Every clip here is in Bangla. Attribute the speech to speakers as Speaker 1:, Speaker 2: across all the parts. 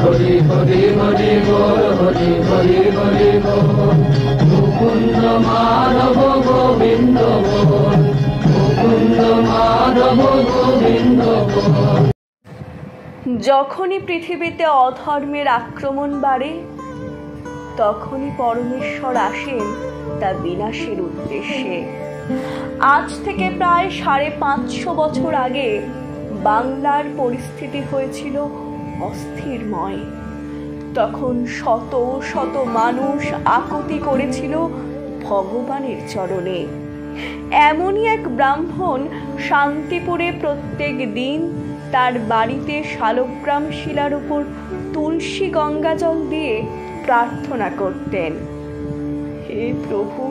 Speaker 1: হরি হরি হরি বল, হরি হরি হরি বল, মুকুন্দ মাধব গোবিন্দ বল, মুকুন্দ মাধব গোবিন্দ বল।
Speaker 2: যখনই পৃথিবীতে অধর্মের আক্রমণ বাড়ে, তখনই পরমেশ্বর আসেন তা বিনাশের উদ্দেশ্যে। আজ থেকে প্রায় 550 বছর আগে বাংলার পরিস্থিতি হয়েছিল অস্থিরময়। তখন শত শত মানুষ আকুতি করেছিল ভগবানের চরণে। এমনই এক ব্রাহ্মণ শান্তিপুরে প্রত্যেক দিন তার বাড়িতে শালগ্রাম শিলার উপর তুলসী গঙ্গাজল দিয়ে প্রার্থনা করতেন, হে প্রভু,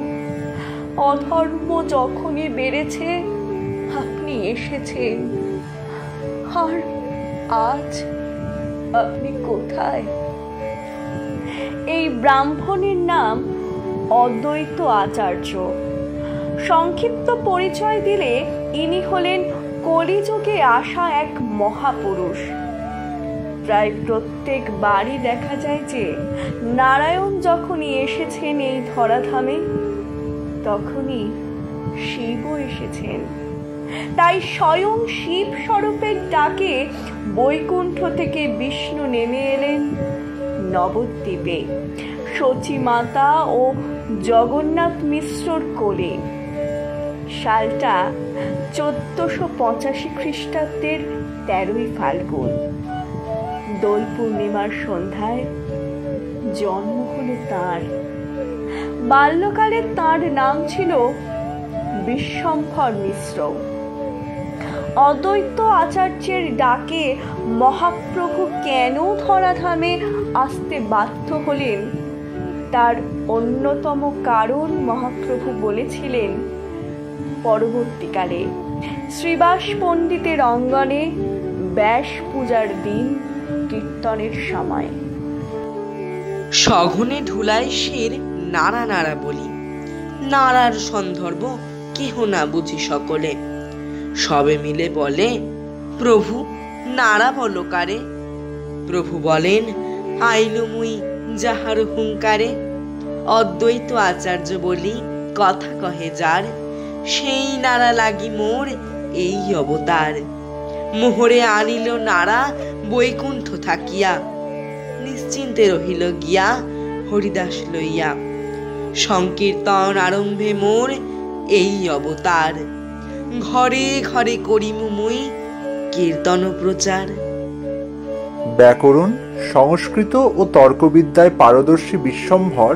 Speaker 2: অধর্ম যখনই বেড়েছে আপনি এসেছেন, আর আজ আপনি কোথায়? এই ব্রাহ্মণের নাম অদ্বৈত আচার্য। সংক্ষিপ্ত পরিচয় দিলে ইনি হলেন কলিযুগে আসা এক মহাপুরুষ। প্রায় প্রত্যেক বাড়ি দেখা যায় যে নারায়ণ যখনই এসেছেন এই ধরাধামে, তখনই শিবও এসেছেন। তাই স্বয়ং শিব স্বরূপের ডাকে বৈকুণ্ঠ থেকে বিষ্ণু নেমে এলেন নবদ্বীপে সচী মাতা ও জগন্নাথ মিশ্রর কোলে। সালটা 1485 খ্রিস্টাব্দের 13ই ফাল্গুন। দোল পূর্ণিমার সন্ধ্যায় জন্ম হলো তাঁর। বাল্যকালে তাঁর নাম ছিল বিশ্বম্ভর মিশ্র। অদ্বৈত আচার্যের ডাকে মহাপ্রভু কেন ধরাধামে আসতে বাধ্য হলেন, তার অন্যতম কারণ মহাপ্রভু বলেছিলেন পরবর্তীকালে শ্রীবাস পণ্ডিতের অঙ্গনে ব্যাস পূজার দিন কীর্তনের সময়।
Speaker 3: সঘনে ধুলায় শির নাড়া নাড়া বলি, নাড়ার সন্দর্ভ কেহ না বুঝি সকলে। সবে মিলে বলে, প্রভু নাড়া বলো কারে? প্রভু বলেন, আইলু মুই যাহার হুঙ্কারে। অদ্বৈত আচার্য বলি, কথা কহে যার, সেই নাড়া লাগি মোর এই অবতার। মোহরে আনিল নাড়া বৈকুণ্ঠ থাকিয়া, নিশ্চিন্তে রহিল গিয়া হরিদাস লইয়া। সংকীর্তন আরম্ভে মোর এই অবতার, ঘরে ঘরে করিমু মুই কীর্তন প্রচার।
Speaker 4: ব্যাকরণ, সংস্কৃত ও তর্কবিদ্যায় পারদর্শী বিশ্বম্ভর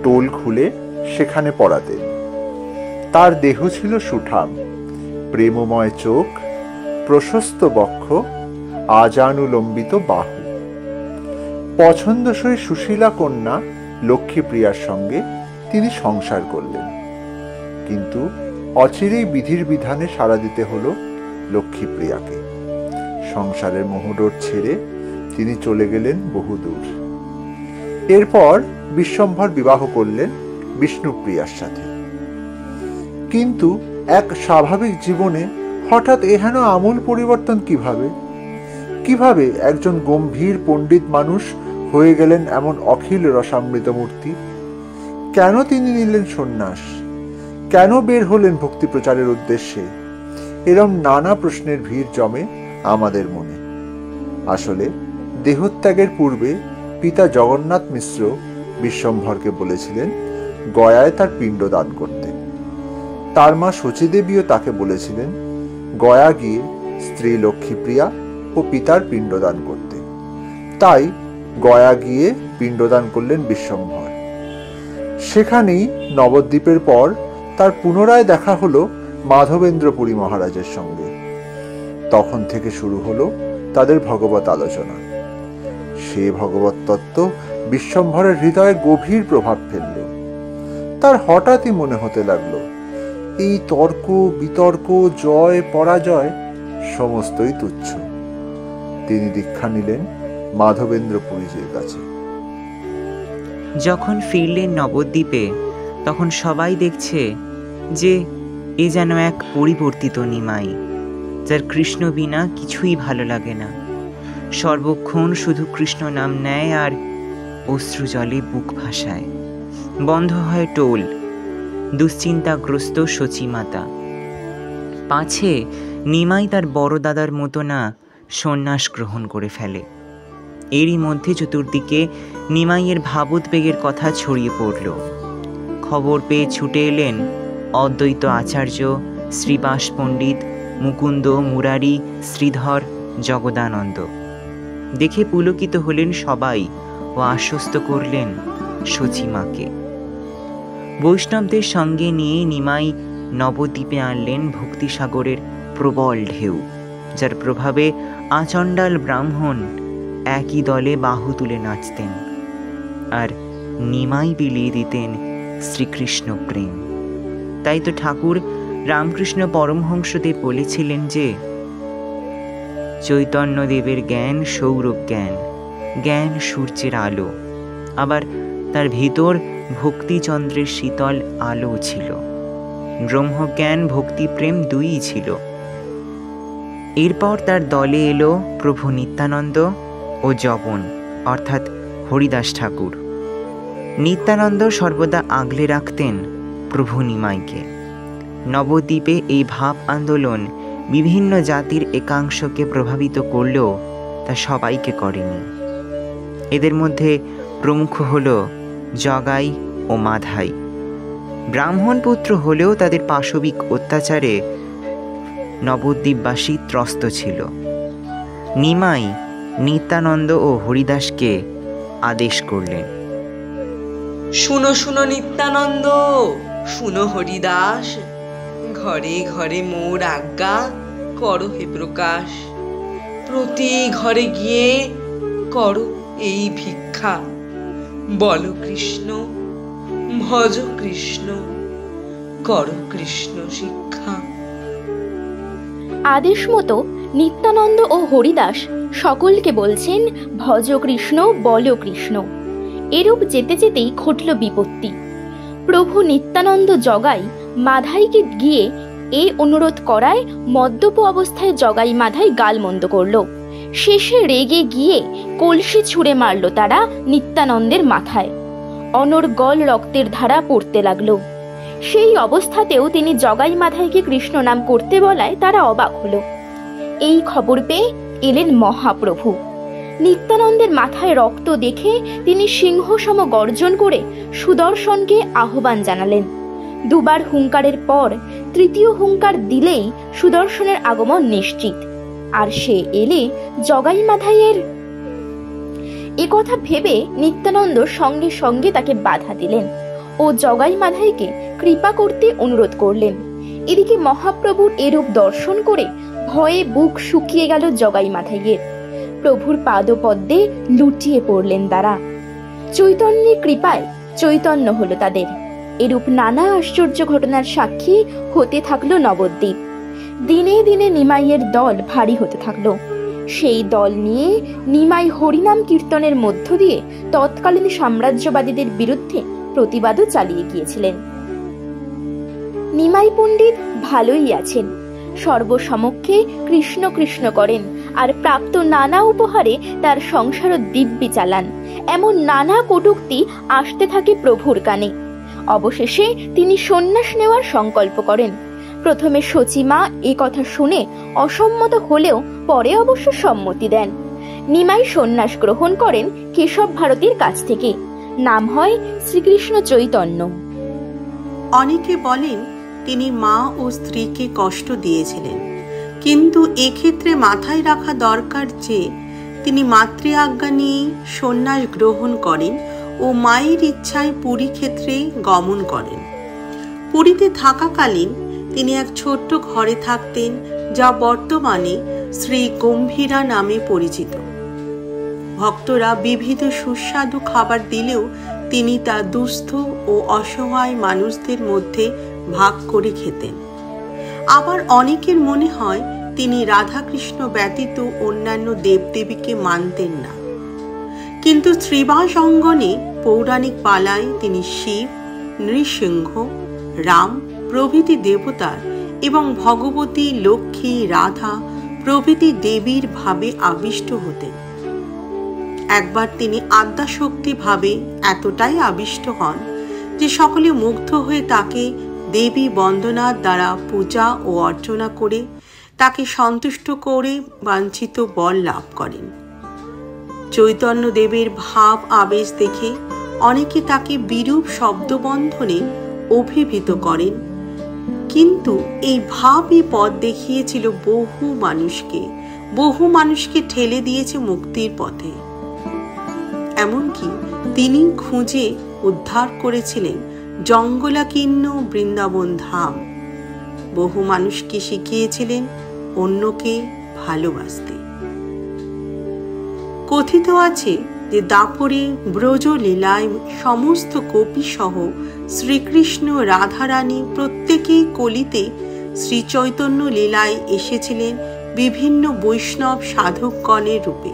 Speaker 4: টোল খুলে সেখানে পড়াতেন। তার দেহ ছিল সুঠাম, প্রেমময় চোখ, প্রশস্ত বক্ষ, আজানুলম্বিত বাহু। পছন্দসই সুশীলা কন্যা লক্ষ্মীপ্রিয়ার সঙ্গে তিনি সংসার করলেন, কিন্তু অচিরেই বিধির বিধানে সাড়া দিতে হলো লক্ষ্মীপ্রিয়াকে। সংসারের মোহডোর ছেড়ে তিনি চলে গেলেন বহুদূর। এরপর বিশ্বম্ভর বিবাহ করলেন বিষ্ণুপ্রিয়ার সাথে। কিন্তু এক স্বাভাবিক জীবনে হঠাৎ এহেন আমূল পরিবর্তন কিভাবে একজন গম্ভীর পণ্ডিত মানুষ হয়ে গেলেন এমন অখিল রসামৃত মূর্তি? কেন তিনি নিলেন সন্ন্যাস? কেন বের হলেন ভক্তি প্রচারের উদ্দেশ্যে? এরম নানা প্রশ্নের ভিড় জমে আমাদের মনে। আসলে দেহত্যাগের পূর্বে পিতা জগন্নাথ মিশ্র বিশ্বম্ভরকে বলেছিলেন গয়ায় তার পিণ্ড দান করতে। তার মা শচীদেবীও তাকে বলেছিলেন গয়া গিয়ে স্ত্রী লক্ষ্মীপ্রিয়া ও পিতার পিণ্ডদান করতে। তাই গয়া গিয়ে পিণ্ডদান করলেন বিশ্বম্ভর। সেখানেই নবদ্বীপের পর তার পুনরায় দেখা হলো মাধবেন্দ্রপুরী মহারাজের সঙ্গে। তখন থেকে শুরু হলো তাদের ভগবত আলোচনা। সে ভগবত তত্ত্ব বিশ্বম্ভরের হৃদয়ে গভীর প্রভাব ফেলল। তার হঠাৎই মনে হতে লাগলো এই তর্ক বিতর্ক, জয় পরাজয় সমস্তই তুচ্ছ। তিনি দীক্ষা নিলেন মাধবেন্দ্রপুরীজির কাছে।
Speaker 5: যখন ফিরলেন নবদ্বীপে, তখন সবাই দেখছে যে এ যেন এক পরিবর্তিত নিমাই, যার কৃষ্ণ বিনা কিছুই ভালো লাগে না। সর্বক্ষণ শুধু কৃষ্ণ নাম নেয় আর অশ্রু জলে বুক ভাসায়। বন্ধ হয় টোল, দুশ্চিন্তাগ্রস্ত সচিমাতা। পাছে নিমাই তার বড় দাদার মতো না সন্ন্যাস গ্রহণ করে ফেলে। এরই মধ্যে চতুর্দিকে নিমাইয়ের ভাবোদ্বেগের কথা ছড়িয়ে পড়ল। খবর পেয়ে ছুটে এলেন অদ্বৈত আচার্য, শ্রীবাস পণ্ডিত, মুকুন্দ, মুরারি, শ্রীধর, জগদানন্দ। দেখে পুলকিত হলেন সবাই ও আশ্বস্ত করলেন সচিমাকে। বৈষ্ণবদের সঙ্গে নিয়ে নিমাই নবদ্বীপে আনলেন ভক্তিসাগরের প্রবল ঢেউ, যার প্রভাবে আচণ্ডাল ব্রাহ্মণ একই দলে বাহু তুলে নাচতেন আর নিমাই বিলিয়ে দিতেন শ্রীকৃষ্ণ প্রেম। তাই তো ঠাকুর রামকৃষ্ণ পরমহংসদেব বলেছিলেন যে চৈতন্যদেবের জ্ঞান সৌরভ জ্ঞান, জ্ঞান সূর্যের আলো, আবার তার ভিতর ভক্তিচন্দ্রের শীতল আলো ছিল। ব্রহ্মজ্ঞান ভক্তি প্রেম দুইই ছিল। এরপর তার দলে এলো প্রভু নিত্যানন্দ ও জবন অর্থাৎ হরিদাস ঠাকুর। নিত্যানন্দ সর্বদা আগলে রাখতেন প্রভু নিমাইকে। নবদ্বীপে এই ভাব আন্দোলন বিভিন্ন জাতির একাংশকে প্রভাবিত করলেও তা সবাইকে করেনি। এদের মধ্যে প্রমুখ হল জগাই ও মাধাই। ব্রাহ্মণ পুত্র হলেও তাদের পাশবিক অত্যাচারে নবদ্বীপবাসী ত্রস্ত ছিল। নিমাই নিত্যানন্দ ও হরিদাসকে আদেশ করলেন,
Speaker 3: শুনো শুনো নিত্যানন্দ, শুনো হরিদাস, ঘরে ঘরে মোর আজ্ঞা করো হে প্রকাশ। প্রতি ঘরে গিয়ে করো এই ভিক্ষা, বলো কৃষ্ণ, ভজ কৃষ্ণ, করো কৃষ্ণ শিক্ষা।
Speaker 6: আদেশ মতো নিত্যানন্দ ও হরিদাস সকলকে বলছেন ভজ কৃষ্ণ, বল কৃষ্ণ। এরূপ যেতে যেতেই ঘটল বিপত্তি। প্রভু নিত্যানন্দ জগাই মাধাইকে গিয়ে এই অনুরোধ করায় মদ্যপ অবস্থায় জগাই মাধাই গালমন্দ করল। শেষে রেগে গিয়ে কলসি ছুঁড়ে মারল তারা নিত্যানন্দের মাথায়। অনর্গল রক্তের ধারা পড়তে লাগলো। সেই অবস্থাতেও তিনি জগাই মাধাইকে কৃষ্ণ নাম করতে বলায় তারা অবাক হলো। এই খবর পেয়ে এলেন মহাপ্রভু। নিত্যানন্দের মাথায় রক্ত দেখে তিনি সিংহসম গর্জন করে সুদর্শনকে আহ্বান জানালেন। দুবার হুঙ্কারের পর তৃতীয় হুঙ্কার দিলেই সুদর্শনের আগমন নিশ্চিত, আর সে এলে জগাই মাধাইয়ের। একথা ভেবে নিত্যানন্দ সঙ্গে সঙ্গে তাকে বাধা দিলেন ও জগাই মাধাইকে কৃপা করতে অনুরোধ করলেন। এদিকে মহাপ্রভুর এরূপ দর্শন করে ভয়ে বুক শুকিয়ে গেল জগাই মাধাইয়ের। প্রভুর পাদপদ্মে লুটিয়ে পড়লেন তারা। চৈতন্যের কৃপায় চৈতন্য হলো তাদের। এরূপ নানা আশ্চর্য ঘটনার সাক্ষী হতে থাকলো নবদ্বীপ। দিনে দিনে নিমাইয়ের দল ভারী হতে থাকলো। সেই দল নিয়ে নিমাই হরিনাম কীর্তনের মধ্য দিয়ে তৎকালীন সাম্রাজ্যবাদীদের বিরুদ্ধে প্রতিবাদও চালিয়ে গিয়েছিলেন। নিমাই পণ্ডিত ভালোই আছেন, সর্বসমক্ষে কৃষ্ণ কৃষ্ণ করেন আর প্রাপ্ত নানা উপহারে তার সংসারও দিব্যি চালান। এমন নানা কটূক্তি আসতে থাকে প্রভুর কানে। অবশেষে তিনি সন্ন্যাস নেওয়ার সংকল্প করেন। প্রথমে সচিমা এ কথা শুনে অসম্মত হলেও পরে অবশ্য সম্মতি দেন। নিমাই সন্ন্যাস গ্রহণ করেন কেশব ভারতীর কাছ থেকে। নাম হয় শ্রীকৃষ্ণ চৈতন্য।
Speaker 7: অনেকে বলেন তিনি মা ও স্ত্রীকে কষ্ট দিয়েছিলেন, কিন্তু এক্ষেত্রে মাথায় রাখা দরকার যে তিনি মাতৃ আজ্ঞা নিয়ে সন্ন্যাস গ্রহণ করেন ও মায়ের ইচ্ছায় পুরী ক্ষেত্রে গমন করেন। পুরীতে থাকাকালীন তিনি এক ছোট্ট ঘরে থাকতেন, যা বর্তমানে শ্রী গম্ভীরা নামে পরিচিত। ভক্তরা বিবিধ সুস্বাদু খাবার দিলেও তিনি তা দুস্থ ও অসহায় মানুষদের মধ্যে ভাগ করে খেতেন। আবার অনেকের মনে হয় তিনি রাধাকৃষ্ণ ব্যতীত অন্যান্য দেবদেবীকে মানতেন না, কিন্তু শ্রীবাস অঙ্গনে পৌরাণিক পালায় তিনি শিব, নৃসিংহ, রাম প্রভৃতি দেবতার এবং ভগবতী, লক্ষ্মী, রাধা প্রভৃতি দেবীর ভাবে আবিষ্ট হতেন। একবার তিনি আদ্যাশক্তি ভাবে এতটাই আবিষ্ট হন যে সকলে মুগ্ধ হয়ে তাকে দেবী বন্দনার দ্বারা পূজা ও অর্চনা করে তাকে সন্তুষ্ট করে বাঞ্ছিত বর লাভ করেন। চৈতন্যদেবের ভাব আবেশ দেখে অনেকে তাকে বিরূপ শব্দবন্ধনে অভিভূত করেন, কিন্তু এই ভাবই পথ দেখিয়েছিল বহু মানুষকে ঠেলে দিয়েছে মুক্তির পথে। এমনকি তিনি খুঁজে উদ্ধার করেছিলেন জঙ্গলাকীর্ণ বৃন্দাবন ধাম। বহু মানুষকে শিখিয়েছিলেন অন্যকে ভালোবাসতে। কথিত আছে যে দাপরে ব্রজ লীলায় সমস্ত গোপী সহ শ্রীকৃষ্ণ, রাধারানী প্রত্যেকেই কলিতে শ্রী চৈতন্য লীলায় এসেছিলেন বিভিন্ন বৈষ্ণব সাধকগণের রূপে।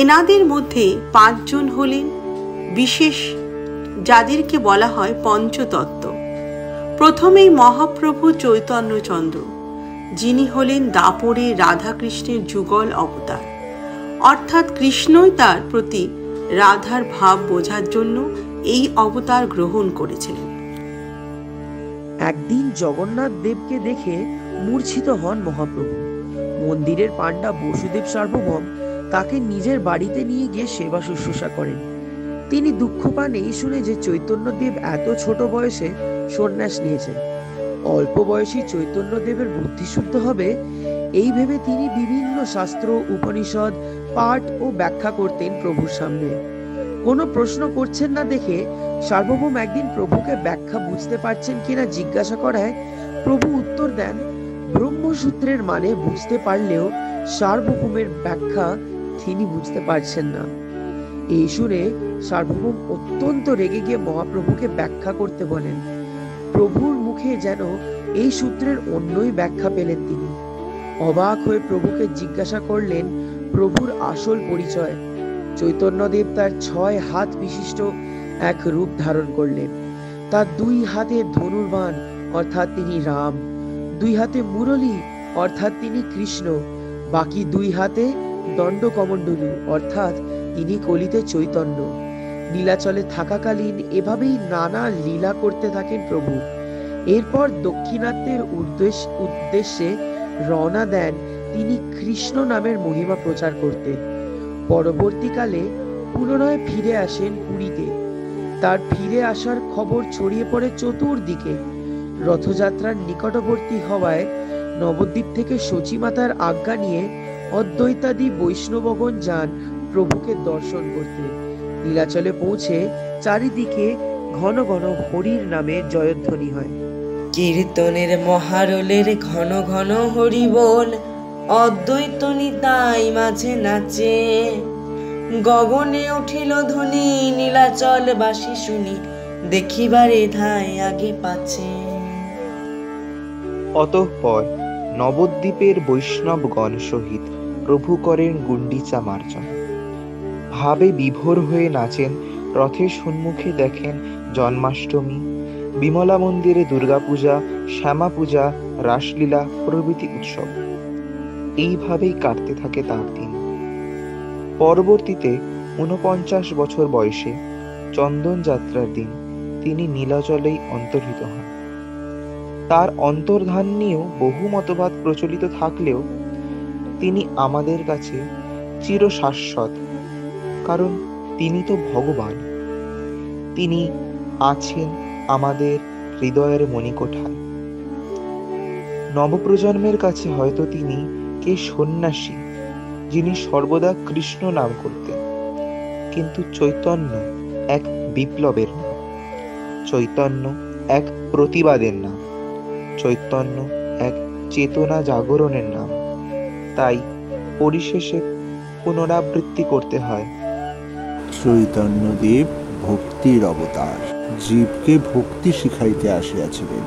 Speaker 7: এনাদের মধ্যে 5 জন হলেন বিশেষ, যাদেরকে বলা হয় পঞ্চতত্ত্ব। প্রথমেই মহাপ্রভু চৈতন্যচন্দ্র, যিনি হলেন দাপরে রাধাকৃষ্ণের যুগল অবতার, অর্থাৎ কৃষ্ণই তার প্রতি রাধার ভাব বোঝার জন্য এই অবতার গ্রহণ করেছিলেন।
Speaker 8: একদিন জগন্নাথ দেবকে দেখে মূর্ছিত হন মহাপ্রভু। মন্দিরের পাণ্ডা বসুদেব সার্বভৌম তাকে নিজের বাড়িতে নিয়ে গিয়ে সেবা শুশ্রূষা করেন। তিনি দুঃখ পান এই শুনে যে চৈতন্যদেব এত ছোট বয়সে সন্ন্যাস নিয়েছেন। অল্প বয়সী চৈতন্যদেবের বুদ্ধিশুদ্ধ হবে এই ভেবে তিনি বিভিন্ন শাস্ত্র, উপনিষদ পাঠ ও ব্যাখ্যা করতেন প্রভুর সামনে। কোনো প্রশ্ন করছেন না দেখে সার্বভৌম একদিন প্রভুকে ব্যাখ্যা বুঝতে পারছেন কিনা জিজ্ঞাসা করায় প্রভু উত্তর দেন, ব্রহ্মসূত্রের মানে বুঝতে পারলেও সার্বভৌমের ব্যাখ্যা তিনি বুঝতে পারছেন না। এই শুনে সার্বভৌম অত্যন্ত রেগে গিয়ে মহাপ্রভুকে ব্যাখ্যা করতে বলেন। প্রভুর মুখে যেন এই সূত্রের অন্যই ব্যাখ্যা পেলেন। তিনি অবাক হয়ে প্রভুকে জিজ্ঞাসা করলেন প্রভুর আসল পরিচয়। চৈতন্যদেব তার 6 হাত বিশিষ্ট এক রূপ ধারণ করলেন। তার 2 হাতে ধনুর্বাণ অর্থাৎ তিনি রাম, 2 হাতে মুরলী অর্থাৎ তিনি কৃষ্ণ, বাকি 2 হাতে দণ্ডকমণ্ডলু অর্থাৎ তিনি কলিতে চৈতন্য। নীলাচলে থাকাকালীন এভাবেই নানা লীলা করতে থাকেন প্রভু। এরপর দক্ষিণাত্যের উদ্দেশ্যে রওনা দেন তিনি কৃষ্ণ নামের মহিমা প্রচার করতে। পরবর্তীকালে পুনরায় ফিরে আসেন পুরীতে। তার ফিরে আসার খবর ছড়িয়ে পড়ে চতুর্দিকে। রথযাত্রার নিকটবর্তী হওয়ায় নবদ্বীপ থেকে সচিমাতার আজ্ঞা নিয়ে অদ্বৈতাদি বৈষ্ণবগণ যান প্রভুকে দর্শন করতে। নীলাচলে পৌঁছে চারিদিকে ঘন ঘন হরির নামে জয়ধ্বনি হয়।
Speaker 3: কীর্তনের মহারলের ঘন ঘন হরি বল, অদ্বৈতনী তাই মাঝে নাচে। গগনে উঠিল ধ্বনি, নীলাচল বাসি শুনি, দেখিবারে ধায় আগে পাছে।
Speaker 9: অতঃপর নবদ্বীপের বৈষ্ণবগণ সহিত প্রভু করেন গুন্ডিচা মার্জন। ভাবে বিভোর হয়ে নাচেন। রথের সম্মুখে দেখেন জন্মাষ্টমী, বিমলা মন্দিরে দুর্গাপূজা, শ্যামা পূজা, রাসলীলা প্রভৃতি উৎসব। এইভাবেই কাটতে থাকে তার দিন। পরবর্তীতে 49 বছর বয়সে চন্দন যাত্রার দিন তিনি নীলাচলেই অন্তর্হিত হন। তার অন্তর্ধান নিয়েও বহু মতবাদ প্রচলিত থাকলেও তিনি আমাদের কাছে চিরশাশ্বত, কারণ তিনি তো ভগবান। তিনি আছেন আমাদের হৃদয়ের মণিকোঠায়। নবপ্রজন্মের কাছে হয়তো তিনি কে সন্ন্যাসী, যিনি সর্বদা কৃষ্ণ নাম করতেন, কিন্তু চৈতন্য এক বিপ্লবের নাম, চৈতন্য এক প্রতিবাদের নাম, চৈতন্য এক চেতনা জাগরণের নাম। তাই পরিশেষে পুনরাবৃত্তি করতে হয়,
Speaker 4: চৈতন্যদেব ভক্তির অবতার, জীবকে ভক্তি শিখাইতে আসিয়াছিলেন।